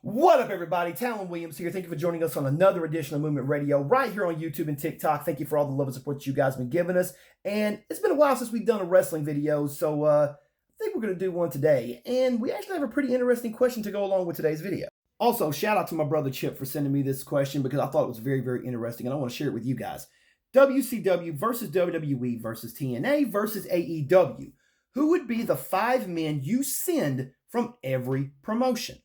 What up, everybody? Talon Williams here. Thank you for joining us on another edition of Movement Radio right here on YouTube and TikTok. Thank you for all the love and support that you guys have been giving us. And it's been a while since we've done a wrestling video, so I think we're going to do one today. And we actually have a pretty interesting question to go along with today's video. Also, shout out to my brother Chip for sending me this question because I thought it was very, very interesting, and I want to share it with you guys. WCW versus WWE versus TNA versus AEW. Who would be the 5 men you send from every promotion?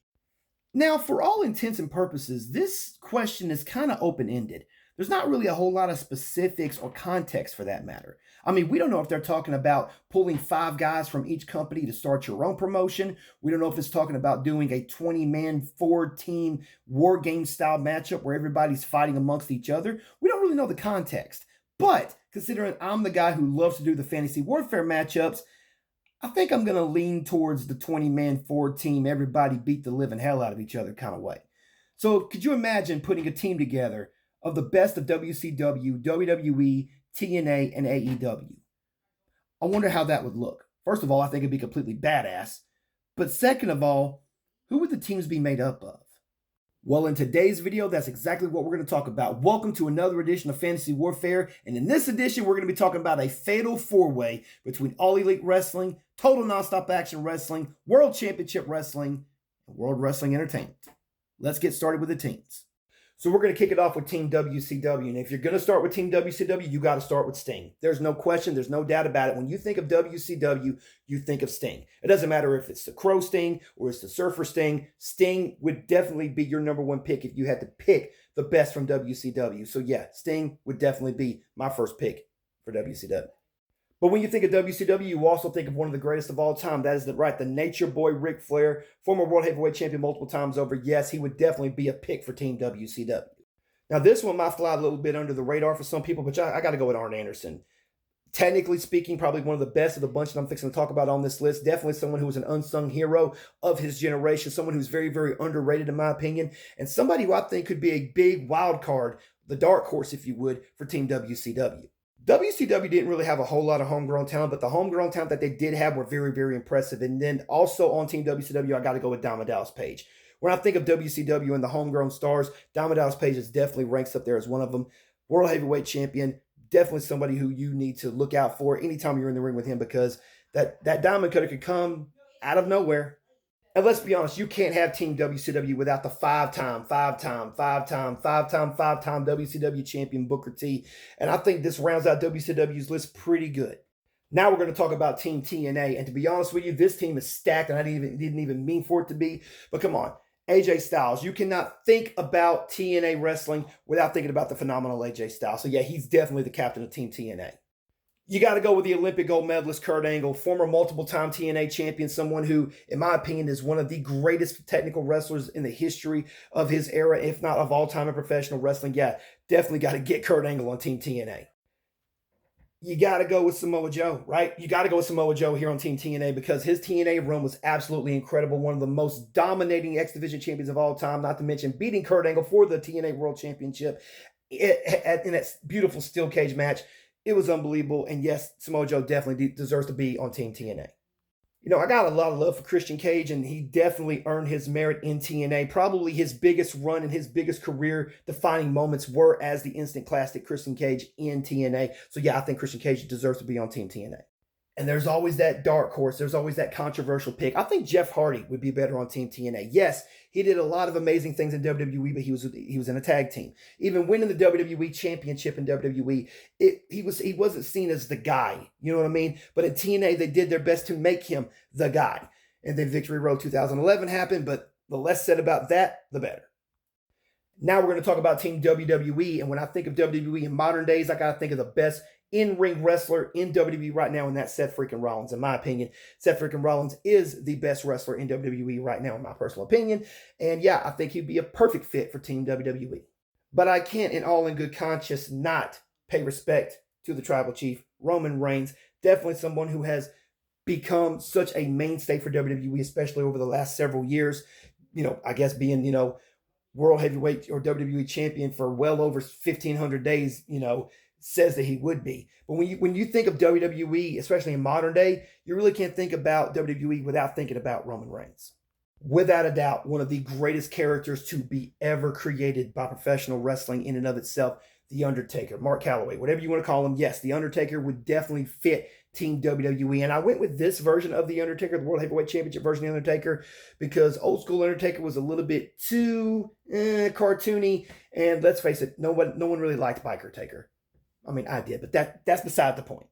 Now, for all intents and purposes, this question is kind of open-ended. There's not really a whole lot of specifics or context for that matter. I mean, we don't know if they're talking about pulling 5 guys from each company to start your own promotion. We don't know if it's talking about doing a 20-man, 4-team war game style matchup where everybody's fighting amongst each other. We don't really know the context. But considering I'm the guy who loves to do the fantasy warfare matchups, I think I'm going to lean towards the 20-man, 4-team, everybody beat the living hell out of each other kind of way. So could you imagine putting a team together of the best of WCW, WWE, TNA, and AEW? I wonder how that would look. First of all, I think it'd be completely badass. But second of all, who would the teams be made up of? Well, in today's video, that's exactly what we're going to talk about. Welcome to another edition of Fantasy Warfare. And in this edition, we're going to be talking about a fatal 4-way between All Elite Wrestling, Total Nonstop Action Wrestling, World Championship Wrestling, and World Wrestling Entertainment. Let's get started with the teams. So we're going to kick it off with Team WCW. And if you're going to start with Team WCW, you got to start with Sting. There's no question. There's no doubt about it. When you think of WCW, you think of Sting. It doesn't matter if it's the Crow Sting or it's the Surfer Sting. Sting would definitely be your number one pick if you had to pick the best from WCW. So yeah, Sting would definitely be my first pick for WCW. But when you think of WCW, you also think of one of the greatest of all time. That is the Nature Boy Ric Flair, former World Heavyweight Champion multiple times over. Yes, he would definitely be a pick for Team WCW. Now, this one might fly a little bit under the radar for some people, but I got to go with Arn Anderson. Technically speaking, probably one of the best of the bunch that I'm fixing to talk about on this list. Definitely someone who was an unsung hero of his generation, someone who's very, very underrated in my opinion, and somebody who I think could be a big wild card, the dark horse, if you would, for Team WCW. WCW didn't really have a whole lot of homegrown talent, but the homegrown talent that they did have were very, very impressive. And then also on Team WCW, I got to go with Diamond Dallas Page. When I think of WCW and the homegrown stars, Diamond Dallas Page is definitely ranks up there as one of them. World Heavyweight Champion, definitely somebody who you need to look out for anytime you're in the ring with him because that Diamond Cutter could come out of nowhere. And let's be honest, you can't have Team WCW without the five-time WCW champion Booker T. And I think this rounds out WCW's list pretty good. Now we're going to talk about Team TNA. And to be honest with you, this team is stacked, and I didn't even mean for it to be. But come on, AJ Styles. You cannot think about TNA wrestling without thinking about the phenomenal AJ Styles. So yeah, he's definitely the captain of Team TNA. You got to go with the Olympic gold medalist Kurt Angle, former multiple-time TNA champion, someone who, in my opinion, is one of the greatest technical wrestlers in the history of his era, if not of all time in professional wrestling. Yeah, definitely got to get Kurt Angle on Team TNA. You got to go with Samoa Joe, right? You got to go with Samoa Joe here on Team TNA because his TNA run was absolutely incredible. One of the most dominating X Division champions of all time, not to mention beating Kurt Angle for the TNA World Championship in that beautiful steel cage match. It was unbelievable. And yes, Samoa Joe definitely deserves to be on Team TNA. You know, I got a lot of love for Christian Cage, and he definitely earned his merit in TNA. Probably his biggest run and his biggest career-defining moments were as the instant classic Christian Cage in TNA. So yeah, I think Christian Cage deserves to be on Team TNA. And there's always that dark horse. There's always that controversial pick. I think Jeff Hardy would be better on Team TNA. Yes, he did a lot of amazing things in WWE, but he was in a tag team. Even winning the WWE Championship in WWE, he wasn't seen as the guy. You know what I mean? But in TNA, they did their best to make him the guy. And then Victory Road 2011 happened, but the less said about that, the better. Now we're going to talk about Team WWE. And when I think of WWE in modern days, I got to think of the best in-ring wrestler in WWE right now, and that's Seth freaking Rollins. In my opinion, Seth freaking Rollins is the best wrestler in WWE right now, in my personal opinion. And yeah, I think he'd be a perfect fit for Team WWE. But I can't, in good conscience, not pay respect to the Tribal Chief, Roman Reigns. Definitely someone who has become such a mainstay for WWE, especially over the last several years. You know, I guess being, World Heavyweight or WWE Champion for well over 1,500 days, says that he would be. But when you think of WWE, especially in modern day, you really can't think about WWE without thinking about Roman Reigns. without a doubt, one of the greatest characters to be ever created by professional wrestling in and of itself, The Undertaker, Mark Calloway, whatever you want to call him. Yes, The Undertaker would definitely fit Team WWE. And I went with this version of The Undertaker, the World Heavyweight Championship version of The Undertaker, because old school Undertaker was a little bit too cartoony. And let's face it, no one really liked Biker Taker. I mean, I did, but that's beside the point.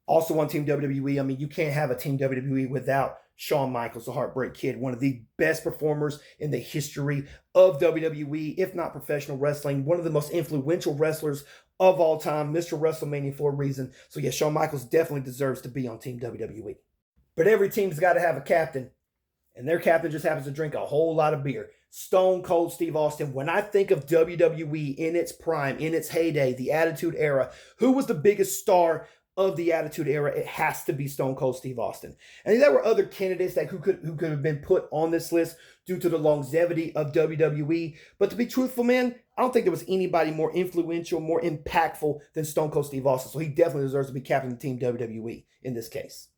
Also on Team WWE, I mean, you can't have a Team WWE without Shawn Michaels, the Heartbreak Kid, one of the best performers in the history of WWE, if not professional wrestling, one of the most influential wrestlers of all time, Mr. WrestleMania for a reason. So yeah, Shawn Michaels definitely deserves to be on Team WWE. But every team's got to have a captain, and their captain just happens to drink a whole lot of beer. Stone Cold Steve Austin. When I think of WWE in its prime, in its heyday, the Attitude Era, who was the biggest star of the Attitude Era? It has to be Stone Cold Steve Austin. And there were other candidates who could have been put on this list due to the longevity of WWE. But to be truthful, man, I don't think there was anybody more influential, more impactful than Stone Cold Steve Austin. So he definitely deserves to be captain of Team WWE in this case.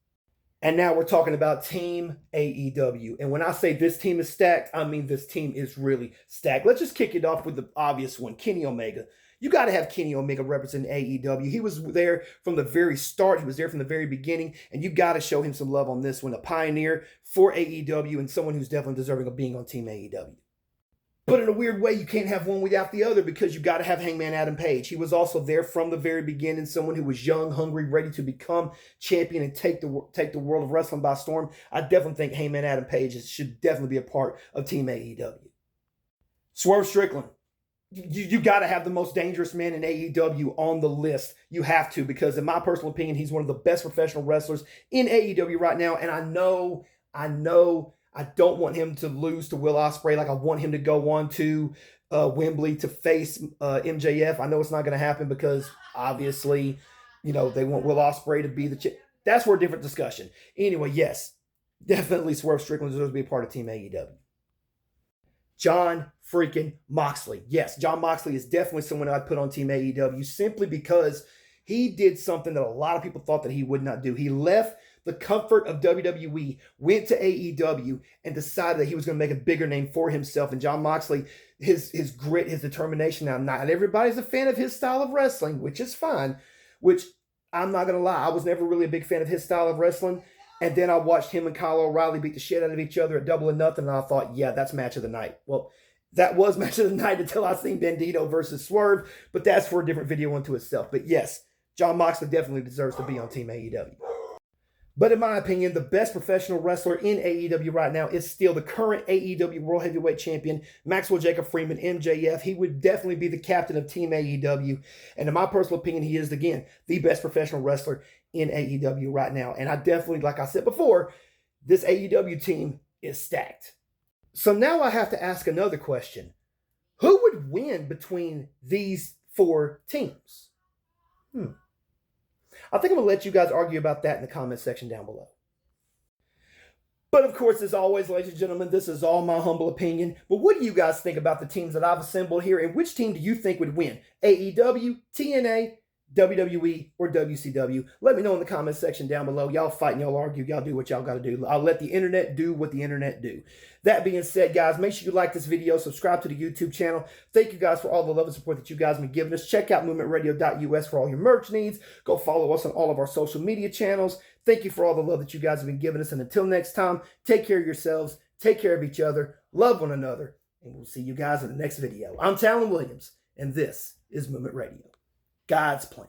And now we're talking about Team AEW. And when I say this team is stacked, I mean this team is really stacked. Let's just kick it off with the obvious one, Kenny Omega. You got to have Kenny Omega represent AEW. He was there from the very start. He was there from the very beginning. And you got to show him some love on this one. A pioneer for AEW and someone who's definitely deserving of being on Team AEW. But in a weird way, you can't have one without the other because you got to have Hangman Adam Page. He was also there from the very beginning, someone who was young, hungry, ready to become champion and take the world of wrestling by storm. I definitely think Hangman Adam Page should definitely be a part of Team AEW. Swerve Strickland. You got to have the most dangerous man in AEW on the list. You have to, because in my personal opinion, he's one of the best professional wrestlers in AEW right now. And I know I don't want him to lose to Will Ospreay. Like I want him to go on to Wembley to face MJF. I know it's not going to happen because obviously, they want Will Ospreay to be the champ. That's for a different discussion. Anyway, yes, definitely Swerve Strickland deserves to be a part of Team AEW. John freaking Moxley. Yes, John Moxley is definitely someone I'd put on Team AEW simply because he did something that a lot of people thought that he would not do. He left the comfort of WWE, went to AEW, and decided that he was going to make a bigger name for himself. And John Moxley, his grit, his determination. Now, not everybody's a fan of his style of wrestling, which is fine, which I'm not going to lie. I was never really a big fan of his style of wrestling. And then I watched him and Kyle O'Reilly beat the shit out of each other at Double or Nothing, and I thought, yeah, that's match of the night. Well, that was match of the night until I seen Bandito versus Swerve, but that's for a different video unto itself. But yes, John Moxley definitely deserves to be on Team AEW. But in my opinion, the best professional wrestler in AEW right now is still the current AEW World Heavyweight Champion, Maxwell Jacob Freeman, MJF. He would definitely be the captain of Team AEW. And in my personal opinion, he is, again, the best professional wrestler in AEW right now. And I definitely, like I said before, this AEW team is stacked. So now I have to ask another question. Who would win between these four teams? I think I'm going to let you guys argue about that in the comment section down below. But of course, as always, ladies and gentlemen, this is all my humble opinion. But what do you guys think about the teams that I've assembled here? And which team do you think would win? AEW, TNA, WWE, or WCW? Let me know in the comment section down below. Y'all fight and y'all argue. Y'all do what y'all got to do. I'll let the internet do what the internet do. That being said, guys, make sure you like this video. Subscribe to the YouTube channel. Thank you guys for all the love and support that you guys have been giving us. Check out movementradio.us for all your merch needs. Go follow us on all of our social media channels. Thank you for all the love that you guys have been giving us. And until next time, take care of yourselves. Take care of each other. Love one another. And we'll see you guys in the next video. I'm Talon Williams, and this is Movement Radio. God's plan.